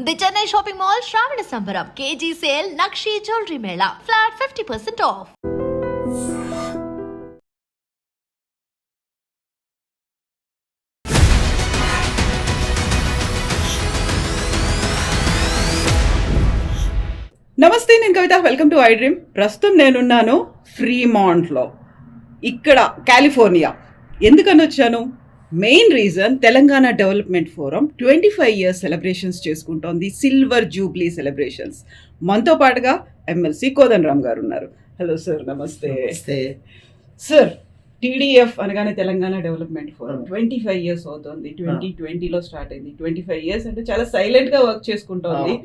The Chennai shopping mall శ్రావణ సంబరం KG sale నక్షి జ్యువెలరీ మేళా ఫ్లాట్ 50% ఆఫ్. నమస్తే, నేను Kavitha. Welcome to I dream. ప్రస్తుతం నేనున్నాను ఫ్రీమాంట్లో, ఇక్కడ కాలిఫోర్నియా. ఎందుకని వచ్చాను? Main reason, Telangana development forum 25 years celebrations చేసుకుంటోంది, సిల్వర్ జూబ్లీ సెలబ్రేషన్స్. మనతో పాటుగా ఎమ్మెల్సీ కోదండరామ్ గారు ఉన్నారు. హలో సార్, నమస్తే. సార్, టీడీఎఫ్ అనగానే తెలంగాణ డెవలప్మెంట్ ఫోరం 25 ఇయర్స్ అవుతుంది. 2020లో స్టార్ట్ అయింది. 25 ఇయర్స్ అంటే చాలా సైలెంట్గా వర్క్ చేసుకుంటోంది.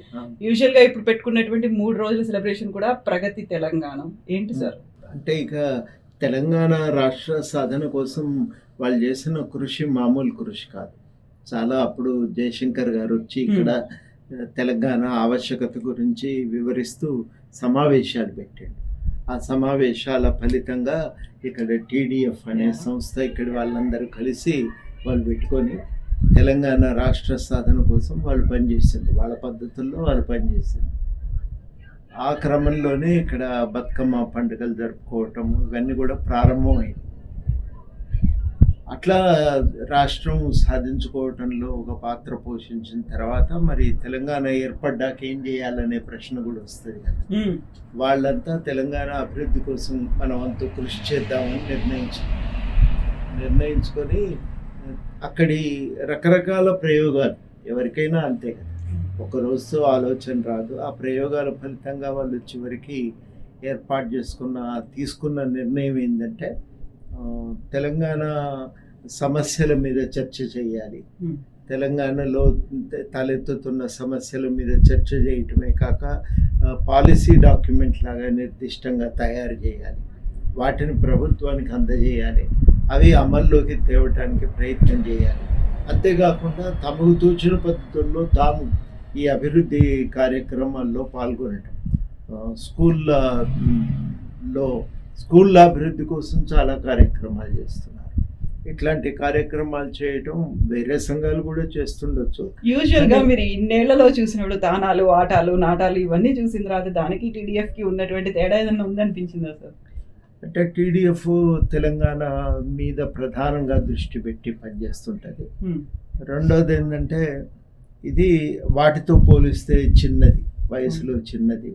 యూజువల్గా ఇప్పుడు పెట్టుకున్నటువంటి 3 రోజుల సెలబ్రేషన్ కూడా ప్రగతి తెలంగాణ. ఏంటి సార్? అంటే ఇక తెలంగాణ రాష్ట్ర సాధన కోసం వాళ్ళు చేసిన కృషి మామూలు కృషి కాదు. చాలా అప్పుడు జయశంకర్ గారు వచ్చి ఇక్కడ తెలంగాణ ఆవశ్యకత గురించి వివరిస్తూ సమావేశాలు పెట్టాడు. ఆ సమావేశాల ఫలితంగా ఇక్కడ టీడీఎఫ్ అనే సంస్థ ఇక్కడ వాళ్ళందరూ కలిసి వాళ్ళు పెట్టుకొని తెలంగాణ రాష్ట్ర సాధన కోసం వాళ్ళు పనిచేశారు. వాళ్ళ పద్ధతుల్లో వాళ్ళు పనిచేశారు. ఆ క్రమంలోనే ఇక్కడ బతుకమ్మ పండుగలు జరుపుకోవటం ఇవన్నీ కూడా ప్రారంభమైంది. అట్లా రాష్ట్రం సాధించుకోవటంలో ఒక పాత్ర పోషించిన తర్వాత మరి తెలంగాణ ఏర్పడ్డాక ఏం చేయాలనే ప్రశ్న కూడా వస్తుంది కదా. వాళ్ళంతా తెలంగాణ అభివృద్ధి కోసం మన వంతు కృషి చేద్దామని నిర్ణయించుకొని అక్కడి రకరకాల ప్రయోగాలు, ఎవరికైనా అంతే కదా, ఒక రోజుతో ఆలోచన రాదు. ఆ ప్రయోగాల ఫలితంగా వాళ్ళు చివరికి ఏర్పాటు తీసుకున్న నిర్ణయం ఏంటంటే తెలంగాణ సమస్యల మీద చర్చ చేయాలి. తెలంగాణలో తలెత్తుతున్న సమస్యల మీద చర్చ చేయటమే కాక పాలసీ డాక్యుమెంట్ లాగా నిర్దిష్టంగా తయారు చేయాలి. వాటిని ప్రభుత్వానికి అందజేయాలి. అవి అమల్లోకి తేవటానికి ప్రయత్నం చేయాలి. అంతేకాకుండా తమకు తోచిన పద్ధతుల్లో తాము ఈ అభివృద్ధి కార్యక్రమాల్లో పాల్గొనటం. స్కూళ్ళ అభివృద్ధి కోసం చాలా కార్యక్రమాలు చేస్తున్నారు. ఇట్లాంటి కార్యక్రమాలు చేయటం వేరే సంఘాలు కూడా చేస్తుండొచ్చు. యూజువల్గా మీరు ఇన్నేళ్లలో చూసినప్పుడు దానాలు, ఆటాలు, నాటాలు ఇవన్నీ చూసిన తర్వాత దానికి టీడీఎఫ్కి ఉన్నటువంటి తేడా ఏదైనా ఉందనిపించిందా సార్? అంటే టీడీఎఫ్ తెలంగాణ మీద ప్రధానంగా దృష్టి పెట్టి పనిచేస్తుంటుంది. రెండోది ఏంటంటే ఇది వాటితో పోలిస్తే చిన్నది, వయసులో చిన్నది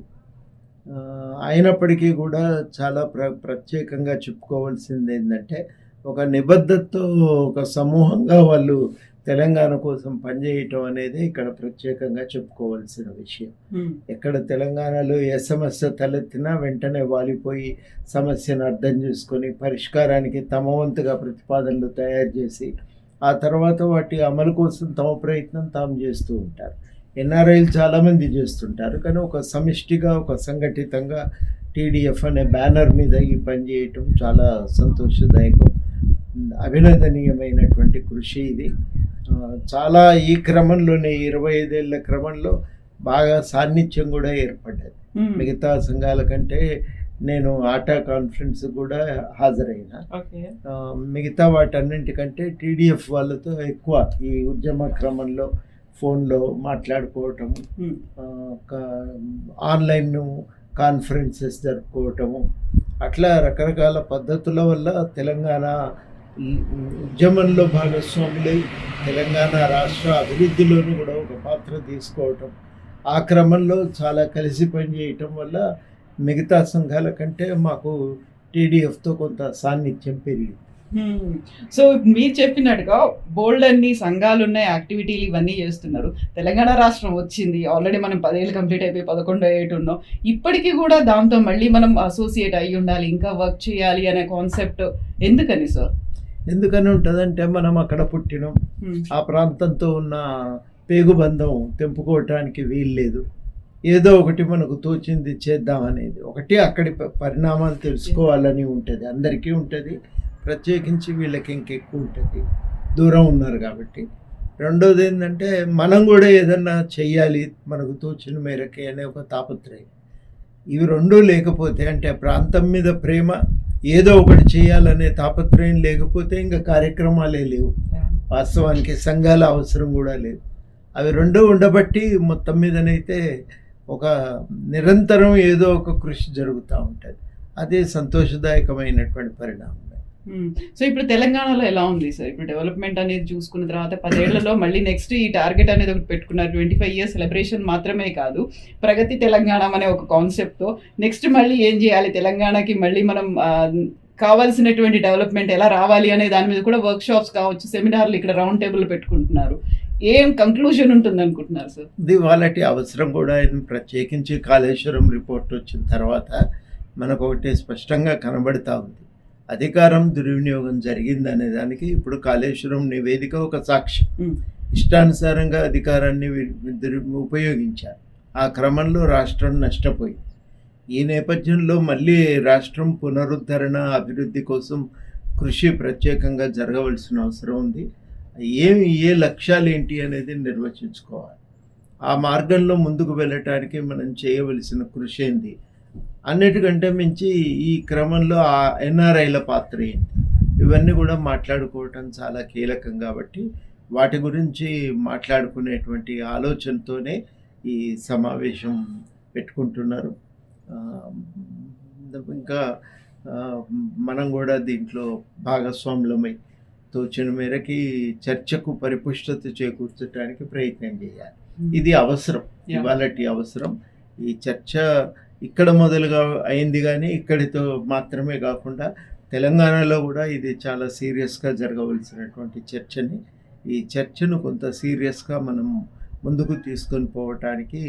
అయినప్పటికీ కూడా చాలా ప్రత్యేకంగా చెప్పుకోవాల్సింది ఏంటంటే ఒక నిబద్ధతతో ఒక సమూహంగా వాళ్ళు తెలంగాణ కోసం పనిచేయటం అనేది ఇక్కడ ప్రత్యేకంగా చెప్పుకోవాల్సిన విషయం. ఎక్కడ తెలంగాణలో ఏ సమస్య తలెత్తినా వెంటనే వాలిపోయి సమస్యను అర్థం చేసుకొని పరిష్కారానికి తమ వంతుగా ప్రతిపాదనలు తయారు చేసి ఆ తర్వాత వాటి అమలు కోసం తమ ప్రయత్నం తాము చేస్తూ ఉంటారు. ఎన్ఆర్ఐలు చాలామంది చేస్తుంటారు, కానీ ఒక సమిష్టిగా ఒక సంఘటితంగా టీడీఎఫ్ అనే బ్యానర్ మీద ఈ పని చేయటం చాలా సంతోషదాయకం, అభినందనీయమైనటువంటి కృషి ఇది. చాలా ఈ క్రమంలోనే 25 ఏళ్ల క్రమంలో బాగా సాన్నిధ్యం కూడా ఏర్పడ్డది. మిగతా సంఘాల కంటే నేను ఆటా కాన్ఫరెన్స్ కూడా హాజరైనా. మిగతా వాటన్నింటికంటే టీడీఎఫ్ వాళ్ళతో ఎక్కువ ఈ ఉద్యమ క్రమంలో ఫోన్లో మాట్లాడుకోవటము, ఆన్లైన్ కాన్ఫరెన్సెస్ జరుపుకోవటము, అట్లా రకరకాల పద్ధతుల వల్ల తెలంగాణ ఉద్యమంలో భాగస్వాములై తెలంగాణ రాష్ట్ర అభివృద్ధిలోనూ కూడా ఒక పాత్ర తీసుకోవటం, ఆ క్రమంలో చాలా కలిసి పనిచేయటం వల్ల మిగతా సంఘాల కంటే మాకు టీడీఎఫ్తో కొంత సాన్నిధ్యం పెరిగింది. సో మీరు చెప్పినట్టుగా బోల్డ్ అన్ని సంఘాలు ఉన్నాయి, యాక్టివిటీలు ఇవన్నీ చేస్తున్నారు. తెలంగాణ రాష్ట్రం వచ్చింది, ఆల్రెడీ మనం 10 ఏళ్ళు కంప్లీట్ అయిపోయి 11వ ఏట ఉన్నాం. ఇప్పటికీ కూడా దాంతో మళ్ళీ మనం అసోసియేట్ అయ్యి ఉండాలి, ఇంకా వర్క్ చేయాలి అనే కాన్సెప్ట్ ఎందుకని సార్? ఎందుకని ఉంటుందంటే మనం అక్కడ పుట్టినాం, ఆ ప్రాంతంతో ఉన్న పేగుబంధం తెంపుకోవటానికి వీల్లేదు. ఏదో ఒకటి మనకు తోచింది చేద్దామనేది ఒకటి, అక్కడి పరిణామాలు తెలుసుకోవాలని ఉంటుంది, అందరికీ ఉంటుంది, ప్రత్యేకించి వీళ్ళకి ఇంకెక్కువ ఉంటుంది, దూరం ఉన్నారు కాబట్టి. రెండోది ఏంటంటే మనం కూడా ఏదన్నా చెయ్యాలి మనకు తోచిన మేరకి అనే ఒక తాపత్రయం. ఇవి రెండూ లేకపోతే, అంటే ప్రాంతం మీద ప్రేమ, ఏదో ఒకటి చేయాలనే తాపత్రయం లేకపోతే ఇంకా కార్యక్రమాలే లేవు. వాస్తవానికి సంఘాల అవసరం కూడా లేదు. అవి రెండు ఉండబట్టి మొత్తం మీదనైతే ఒక నిరంతరం ఏదో ఒక కృషి జరుగుతూ ఉంటుంది. అదే సంతోషదాయకమైనటువంటి పరిణామం. సో ఇప్పుడు తెలంగాణలో ఎలా ఉంది సార్? ఇప్పుడు డెవలప్మెంట్ అనేది చూసుకున్న తర్వాత 10 ఏళ్లలో మళ్ళీ నెక్స్ట్ ఈ టార్గెట్ అనేది ఒకటి పెట్టుకున్నారు. 25 years సెలబ్రేషన్ మాత్రమే కాదు, ప్రగతి తెలంగాణ అనే ఒక కాన్సెప్ట్తో నెక్స్ట్ మళ్ళీ ఏం చేయాలి తెలంగాణకి, మళ్ళీ మనం కావాల్సినటువంటి డెవలప్మెంట్ ఎలా రావాలి అనే దాని మీద కూడా వర్క్ షాప్స్ కావచ్చు, సెమినార్లు ఇక్కడ రౌండ్ టేబుల్ పెట్టుకుంటున్నారు. ఏం కంక్లూజన్ ఉంటుంది అనుకుంటున్నారు సార్? ఇది వాళ్ళకి అవసరం కూడా ప్రత్యేకించి కాళేశ్వరం రిపోర్ట్ వచ్చిన తర్వాత మనకు ఒకటి స్పష్టంగా కనబడతా ఉంది. అధికారం దుర్వినియోగం జరిగిందనే దానికి ఇప్పుడు కాళేశ్వరం నివేదిక ఒక సాక్షి. ఇష్టానుసారంగా అధికారాన్ని ఉపయోగించారు. ఆ క్రమంలో రాష్ట్రం నష్టపోయింది. ఈ నేపథ్యంలో మళ్ళీ రాష్ట్రం పునరుద్ధరణ అభివృద్ధి కోసం కృషి ప్రత్యేకంగా జరగవలసిన అవసరం ఉంది. ఏ లక్ష్యాలు ఏంటి అనేది నిర్వచించుకోవాలి. ఆ మార్గంలో ముందుకు వెళ్ళటానికి మనం చేయవలసిన కృషి ఏంది, అన్నిటికంటే మించి ఈ క్రమంలో ఆ ఎన్ఆర్ఐల పాత్ర ఏంటి, ఇవన్నీ కూడా మాట్లాడుకోవటం చాలా కీలకం. కాబట్టి వాటి గురించి మాట్లాడుకునేటువంటి ఆలోచనతోనే ఈ సమావేశం పెట్టుకుంటున్నారు. ఇంకా మనం కూడా దీంట్లో భాగస్వాములమై తోచిన మేరకి చర్చకు పరిపుష్టత చేకూర్చడానికి ప్రయత్నం చేయాలి. ఇది అవసరం, ఇవాళటి అవసరం. ఈ చర్చ ఇక్కడ మొదలుగా అయింది, కానీ ఇక్కడితో మాత్రమే కాకుండా తెలంగాణలో కూడా ఇది చాలా సీరియస్గా జరగవలసినటువంటి చర్చని, ఈ చర్చను కొంత సీరియస్గా మనం ముందుకు తీసుకొని పోవటానికి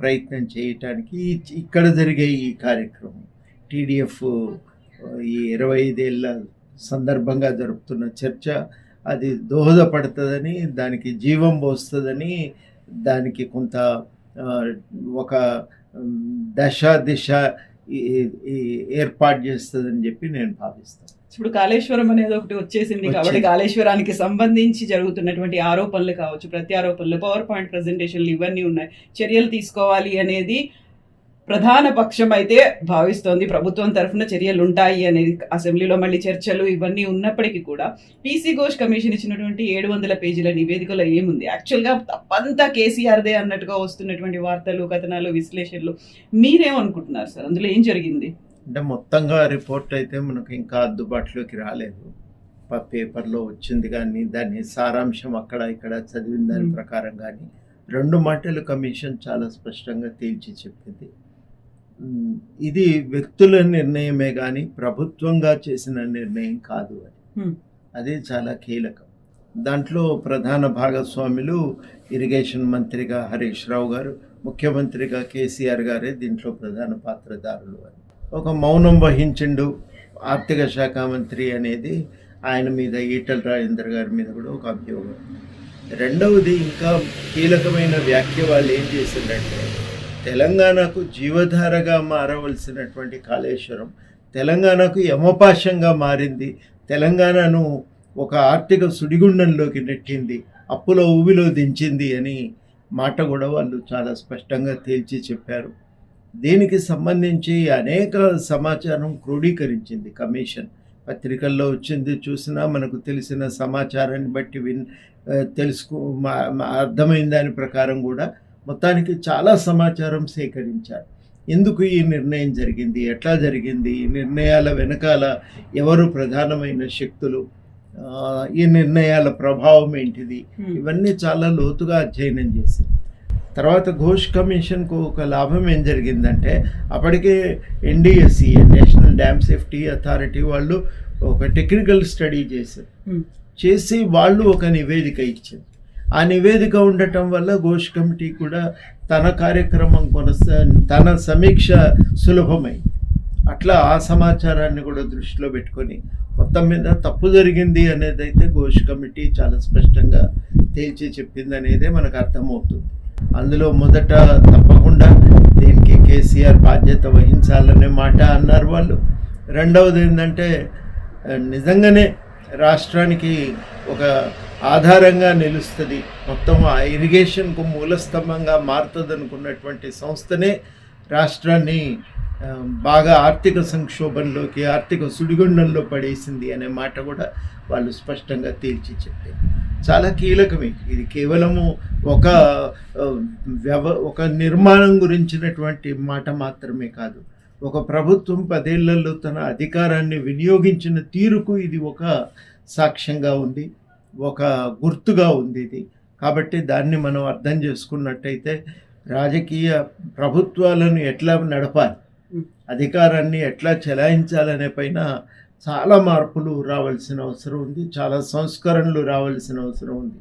ప్రయత్నం చేయటానికి ఇక్కడ జరిగే ఈ కార్యక్రమం టీడీఎఫ్ ఈ 25 ఏళ్ళ సందర్భంగా జరుపుతున్న చర్చ అది దోహదపడుతుందని, దానికి జీవం పోస్తుందని, దానికి కొంత ఒక దిశ ఏర్పాటు చేస్తుందని చెప్పి నేను భావిస్తాను. ఇప్పుడు కాళేశ్వరం అనేది ఒకటి వచ్చేసింది కాబట్టి కాళేశ్వరానికి సంబంధించి జరుగుతున్నటువంటి ఆరోపణలు కావచ్చు, ప్రత్యారోపణలు, పవర్ పాయింట్ ప్రజెంటేషన్లు ఇవన్నీ ఉన్నాయి. చర్యలు తీసుకోవాలి అనేది ప్రధాన పక్షం అయితే భావిస్తోంది. ప్రభుత్వం తరఫున చర్యలు ఉంటాయి అనేది అసెంబ్లీలో మళ్ళీ చర్చలు ఇవన్నీ ఉన్నప్పటికీ కూడా పీసీ ఘోష్ కమిషన్ ఇచ్చినటువంటి 700 పేజీల నివేదికలో ఏముంది? యాక్చువల్గా తప్పంతా కేసీఆర్దే అన్నట్టుగా వస్తున్నటువంటి వార్తలు, కథనాలు, విశ్లేషణలు మీరేమనుకుంటున్నారు సార్? అందులో ఏం జరిగింది? అంటే మొత్తంగా రిపోర్ట్ అయితే మనకు ఇంకా అందుబాటులోకి రాలేదు. పేపర్లో వచ్చింది కానీ దాని సారాంశం అక్కడ ఇక్కడ చదివిన దాని ప్రకారం కానీ 2 మాటలు కమిషన్ చాలా స్పష్టంగా తేల్చి చెప్పింది. ఇది వ్యక్తుల నిర్ణయమే కానీ ప్రభుత్వంగా చేసిన నిర్ణయం కాదు అని. అదే చాలా కీలకం. దాంట్లో ప్రధాన భాగస్వాములు ఇరిగేషన్ మంత్రిగా హరీష్ రావు గారు, ముఖ్యమంత్రిగా కేసీఆర్ గారే దీంట్లో ప్రధాన పాత్రధారులు అని. ఒక మౌనం వహించిండు ఆర్థిక శాఖ మంత్రి అనేది ఆయన మీద, ఈటల రాజేందర్ గారి మీద కూడా ఒక అభియోగం. రెండవది ఇంకా కీలకమైన వ్యాఖ్య వాళ్ళు ఏం చేసిందంటే, తెలంగాణకు జీవధారగా మారవలసినటువంటి కాళేశ్వరం తెలంగాణకు యమపాశంగా మారింది, తెలంగాణను ఒక ఆర్థిక సుడిగుండంలోకి నెట్టింది, అప్పుల ఊబిలో దించింది అని మాట కూడా వాళ్ళు చాలా స్పష్టంగా తేల్చి చెప్పారు. దీనికి సంబంధించి అనేక సమాచారం క్రోడీకరించింది కమిషన్. పత్రికల్లో వచ్చింది చూసినా మనకు తెలిసిన సమాచారాన్ని బట్టి అర్థమైన దాని ప్రకారం కూడా మొత్తానికి చాలా సమాచారం సేకరించారు. ఎందుకు ఈ నిర్ణయం జరిగింది, ఎట్లా జరిగింది, ఈ నిర్ణయాల వెనకాల ఎవరు ప్రధానమైన శక్తులు, ఈ నిర్ణయాల ప్రభావం ఏంటిది, ఇవన్నీ చాలా లోతుగా అధ్యయనం చేశారు. తర్వాత ఘోష్ కమిషన్కు ఒక లాభం ఏం జరిగిందంటే, అప్పటికే ఎన్డిఎస్సి నేషనల్ డ్యామ్ సేఫ్టీ అథారిటీ వాళ్ళు ఒక టెక్నికల్ స్టడీ చేసి వాళ్ళు ఒక నివేదిక ఇచ్చింది. ఆ నివేదిక ఉండటం వల్ల ఘోష్ కమిటీ కూడా తన కార్యక్రమం తన సమీక్ష సులభమైంది. అట్లా ఆ సమాచారాన్ని కూడా దృష్టిలో పెట్టుకొని మొత్తం మీద తప్పు జరిగింది అనేది అయితే ఘోష్ కమిటీ చాలా స్పష్టంగా తేల్చి చెప్పింది అనేదే మనకు అర్థమవుతుంది. అందులో మొదట తప్పకుండా దీనికి కేసీఆర్ బాధ్యత వహించాలనే మాట అన్నారు వాళ్ళు. రెండవది ఏంటంటే, నిజంగానే రాష్ట్రానికి ఒక ఆధారంగా నిలుస్తుంది, మొత్తం ఆ ఇరిగేషన్కు మూలస్తంభంగా మారుతుంది అనుకున్నటువంటి సంస్థనే రాష్ట్రాన్ని బాగా ఆర్థిక సంక్షోభంలోకి, ఆర్థిక సుడిగుండంలో పడేసింది అనే మాట కూడా వాళ్ళు స్పష్టంగా తేల్చి చెప్పారు. చాలా కీలకమే. ఇది కేవలము ఒక ఒక నిర్మాణం గురించినటువంటి మాట మాత్రమే కాదు. ఒక ప్రభుత్వం 10 ఏళ్లలో తన అధికారాన్ని వినియోగించిన తీరుకు ఇది ఒక సాక్ష్యంగా ఉంది, ఒక గుర్తుగా ఉంది ఇది. కాబట్టి దాన్ని మనం అర్థం చేసుకున్నట్టయితే రాజకీయ ప్రభుత్వాలను ఎట్లా నడపాలి, అధికారాన్ని ఎట్లా చెలాయించాలనే పైన చాలా మార్పులు రావాల్సిన అవసరం ఉంది, చాలా సంస్కరణలు రావాల్సిన అవసరం ఉంది.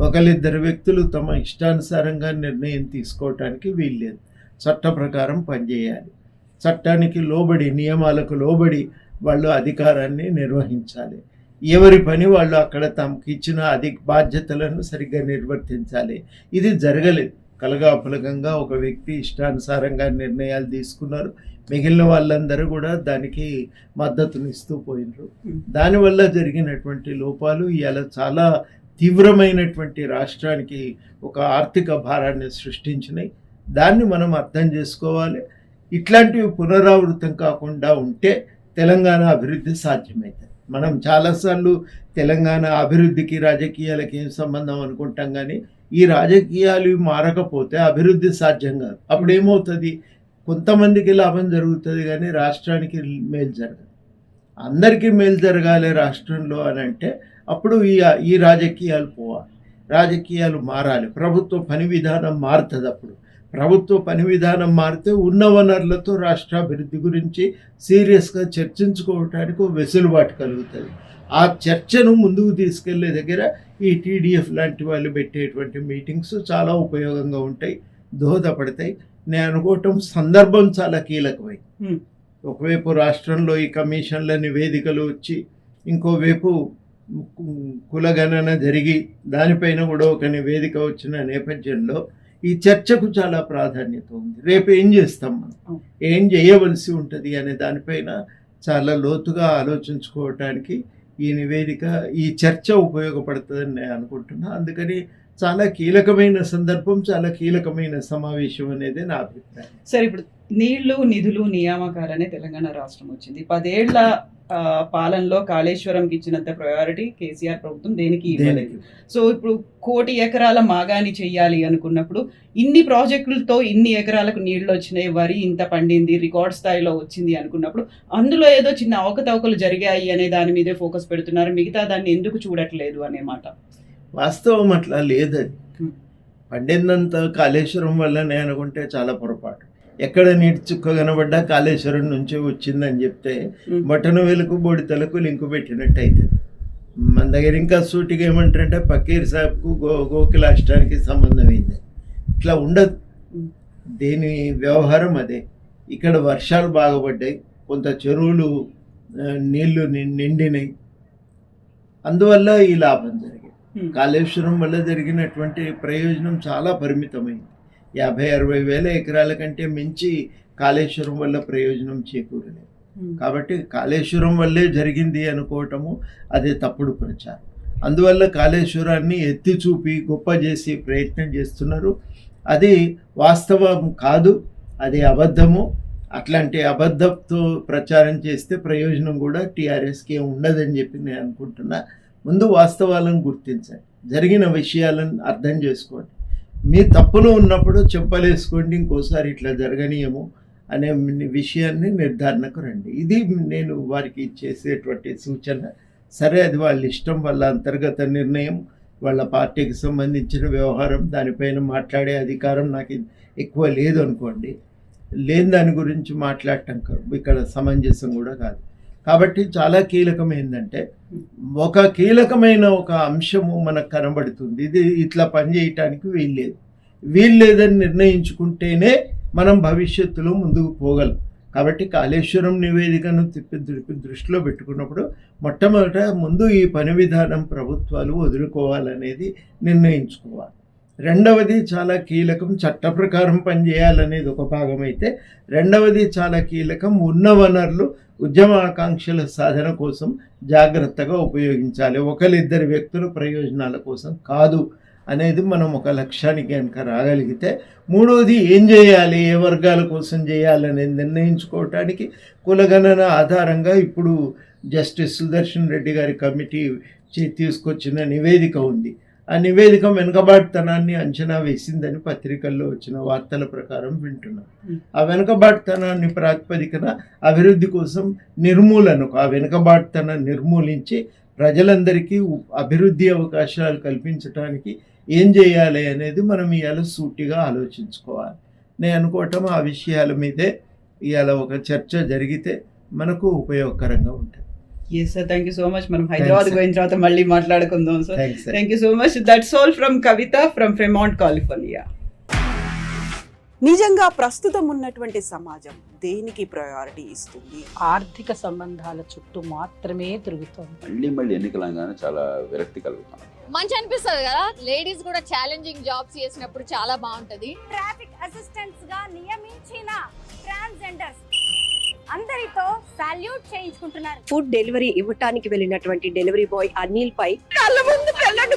ఒకరిద్దరు వ్యక్తులు తమ ఇష్టానుసారంగా నిర్ణయం తీసుకోవటానికి వీల్లేదు. చట్ట ప్రకారం పనిచేయాలి, చట్టానికి లోబడి, నియమాలకు లోబడి వాళ్ళు అధికారాన్ని నిర్వహించాలి. ఎవరి పని వాళ్ళు అక్కడ తమకు ఇచ్చిన బాధ్యతలను సరిగ్గా నిర్వర్తించాలి. ఇది జరగలేదు. కలగాపులగంగా ఒక వ్యక్తి ఇష్టానుసారంగా నిర్ణయాలు తీసుకున్నారు, మిగిలిన వాళ్ళందరూ కూడా దానికి మద్దతునిస్తూ పోయినారు. దానివల్ల జరిగినటువంటి లోపాలు ఇవాళ చాలా తీవ్రమైనటువంటి రాష్ట్రానికి ఒక ఆర్థిక భారాన్ని సృష్టించినాయి. దాన్ని మనం అర్థం చేసుకోవాలి. ఇట్లాంటివి పునరావృతం కాకుండా ఉంటే తెలంగాణ అభివృద్ధి సాధ్యమవుతుంది. మనం చాలాసార్లు తెలంగాణ అభివృద్ధికి రాజకీయాలకి ఏం సంబంధం అనుకుంటాం, కానీ ఈ రాజకీయాలు మారకపోతే అభివృద్ధి సాధ్యం కాదు. అప్పుడు ఏమవుతుంది, కొంతమందికి లాభం జరుగుతుంది కానీ రాష్ట్రానికి మేలు జరగదు. అందరికీ మేలు జరగాలి రాష్ట్రంలో అని అంటే అప్పుడు ఈ రాజకీయాలు పోవాలి, రాజకీయాలు మారాలి, ప్రభుత్వ పని విధానం మారుతుంది. అప్పుడు ప్రభుత్వ పని విధానం మారితే ఉన్న వనరులతో రాష్ట్రాభివృద్ధి గురించి సీరియస్గా చర్చించుకోవటానికి వెసులుబాటు కలుగుతుంది. ఆ చర్చను ముందుకు తీసుకెళ్లే దగ్గర ఈ టీడీఎఫ్ లాంటి వాళ్ళు పెట్టేటువంటి మీటింగ్స్ చాలా ఉపయోగంగా ఉంటాయి, దోహదపడతాయి. నేను అనుకోవటం సందర్భం చాలా కీలకమై, ఒకవైపు రాష్ట్రంలో ఈ కమిషన్ల నివేదికలు వచ్చి, ఇంకోవైపు కులగణన జరిగి దానిపైన కూడా ఒక నివేదిక వచ్చిన నేపథ్యంలో ఈ చర్చకు చాలా ప్రాధాన్యత ఉంది. రేపు ఏం చేస్తాం, మనం ఏం చేయవలసి ఉంటుంది అనే దానిపైన చాలా లోతుగా ఆలోచించుకోవటానికి ఈ నివేదిక, ఈ చర్చ ఉపయోగపడుతుందని నేను అనుకుంటున్నా. అందుకని చాలా కీలకమైన సందర్భం, చాలా కీలకమైన సమావేశం అనేది నా అభిప్రాయం. సరే, ఇప్పుడు నీళ్లు, నిధులు, నియామకాలనే తెలంగాణ రాష్ట్రం వచ్చింది. 10 ఏళ్ల పాలనలో కాళేశ్వరంకి ఇచ్చినంత ప్రయారిటీ కేసీఆర్ ప్రభుత్వం దేనికి ఇవ్వలేదు. సో ఇప్పుడు 1 కోటి ఎకరాల మాగాని చెయ్యాలి అనుకున్నప్పుడు ఇన్ని ప్రాజెక్టులతో ఇన్ని ఎకరాలకు నీళ్లు వచ్చినాయి, వరి ఇంత పండింది, రికార్డ్ స్థాయిలో వచ్చింది అనుకున్నప్పుడు అందులో ఏదో చిన్న అవకతవకలు జరిగాయి అనే దాని మీదే ఫోకస్ పెడుతున్నారు, మిగతా దాన్ని ఎందుకు చూడట్లేదు అనే మాట. వాస్తవం అట్లా లేదది. పండిందంత కాళేశ్వరం వల్లనే అనుకుంటే చాలా పొరపాటు. ఎక్కడ నీటి చుక్క కనబడ్డా కాళేశ్వరం నుంచే వచ్చిందని చెప్తే బటన వేలకు బొడితలకు లింకు పెట్టినట్టు అవుతుంది. మన దగ్గర ఇంకా సూటిగా ఏమంటారంటే ఫకీర్ సాబ్కు గోకులాష్టానికి సంబంధం అయింది. ఇట్లా ఉండదు, దేని వ్యవహారం అదే. ఇక్కడ వర్షాలు బాగుపడ్డాయి, కొంత చెరువులు నీళ్లు నిండినాయి, అందువల్ల ఈ లాభం జరిగింది. కాళేశ్వరం వల్ల జరిగినటువంటి ప్రయోజనం చాలా పరిమితమైంది. 50-60 వేల ఎకరాల కంటే మించి కాళేశ్వరం వల్ల ప్రయోజనం చేకూరలేదు. కాబట్టి కాళేశ్వరం వల్లే జరిగింది అనుకోవటము అది తప్పుడు ప్రచారం. అందువల్ల కాళేశ్వరాన్ని ఎత్తి చూపి గొప్ప చేసి ప్రయత్నం చేస్తున్నారు. అది వాస్తవం కాదు, అది అబద్ధము. అట్లాంటి అబద్ధంతో ప్రచారం చేస్తే ప్రయోజనం కూడా టీఆర్ఎస్కి ఉండదని చెప్పి నేను అనుకుంటున్నా. ముందు వాస్తవాలను గుర్తించండి, జరిగిన విషయాలను అర్థం చేసుకోండి. మీ తప్పులు ఉన్నప్పుడు చెప్పలేసుకోండి, ఇంకోసారి ఇట్లా జరగనీయము అనే విషయాన్ని నిర్ధారణకు రండి. ఇది నేను వారికి చేసేటువంటి సూచన. సరే, అది వాళ్ళ ఇష్టం, వాళ్ళ అంతర్గత నిర్ణయం, వాళ్ళ పార్టీకి సంబంధించిన వ్యవహారం, దానిపైన మాట్లాడే అధికారం నాకు ఎక్కువ లేదు అనుకోండి. లేని దాని గురించి మాట్లాడటం ఇక్కడ సమంజసం కూడా కాదు. కాబట్టి చాలా కీలకమైందంటే ఒక కీలకమైన ఒక అంశము మనకు కనబడుతుంది, ఇది ఇట్లా పనిచేయటానికి వీల్లేదని నిర్ణయించుకుంటేనే మనం భవిష్యత్తులో ముందుకు పోగలం. కాబట్టి కాళేశ్వరం నివేదికను దృష్టిలో పెట్టుకున్నప్పుడు మొట్టమొదట ముందు ఈ పని విధానం ప్రభుత్వాలు వదులుకోవాలనేది నిర్ణయించుకోవాలి. రెండవది చాలా కీలకం, చట్ట ప్రకారం పనిచేయాలనేది ఒక భాగం అయితే, రెండవది చాలా కీలకం, ఉన్న వనరులు ఉద్యమాకాంక్షల సాధన కోసం జాగ్రత్తగా ఉపయోగించాలి, ఒకరిద్దరు వ్యక్తుల ప్రయోజనాల కోసం కాదు అనేది మనం ఒక లక్ష్యానికి కనుక రాగలిగితే, మూడవది ఏం చేయాలి, ఏ వర్గాల కోసం చేయాలనేది నిర్ణయించుకోవటానికి కులగణన ఆధారంగా ఇప్పుడు జస్టిస్ సుదర్శన్ రెడ్డి గారి కమిటీ తీసుకొచ్చిన నివేదిక ఉంది. ఆ నివేదిక వెనుకబాటుతనాన్ని అంచనా వేసిందని పత్రికల్లో వచ్చిన వార్తల ప్రకారం వింటున్నాం. ఆ వెనుకబాటుతనాన్ని ప్రాతిపదికన అభివృద్ధి కోసం నిర్మూలనకు, ఆ వెనుకబాటుతనాన్ని నిర్మూలించి ప్రజలందరికీ అభివృద్ధి అవకాశాలు కల్పించడానికి ఏం చేయాలి అనేది మనం ఇవాళ సూటిగా ఆలోచించుకోవాలి. నేను అనుకోవటం ఆ విషయాల మీదే ఇవాళ ఒక చర్చ జరిగితే మనకు ఉపయోగకరంగా ఉంటుంది. Yes sir, thank you so much. మనం హైదరాబాద్ పోయిన తర్వాత మళ్ళీ మాట్లాడుకుందాం sir. Thanks. Thank you so much. That's all from Kavitha from Fremont, California. నిజంగా ప్రస్తుతం ఉన్నటువంటి సమాజం దేనికి ప్రయారిటీ ఇస్తుంది? ఆర్థిక సంబంధాల చుట్టూ మాత్రమే తిరుగుతోంది. మళ్ళీ ఎన్నికలంగానే చాలా విరక్తి కలుగుతాం. మంచి అనిపిస్తుంది కదా, లేడీస్ కూడా ఛాలెంజింగ్ జాబ్స్ చేసినప్పుడు చాలా బాగుంటది. ట్రాఫిక్ అసిస్టెంట్స్ గా నియమించిన ట్రాన్స్జెండర్స్ అందరితో సాల్యూట్ చేయించుకుంటున్నారు. ఫుడ్ డెలివరీ ఇవ్వటానికి వెళ్ళినటువంటి డెలివరీ బాయ్ అనిల్ పై కళ్ళ ముందు పెళ్ళండి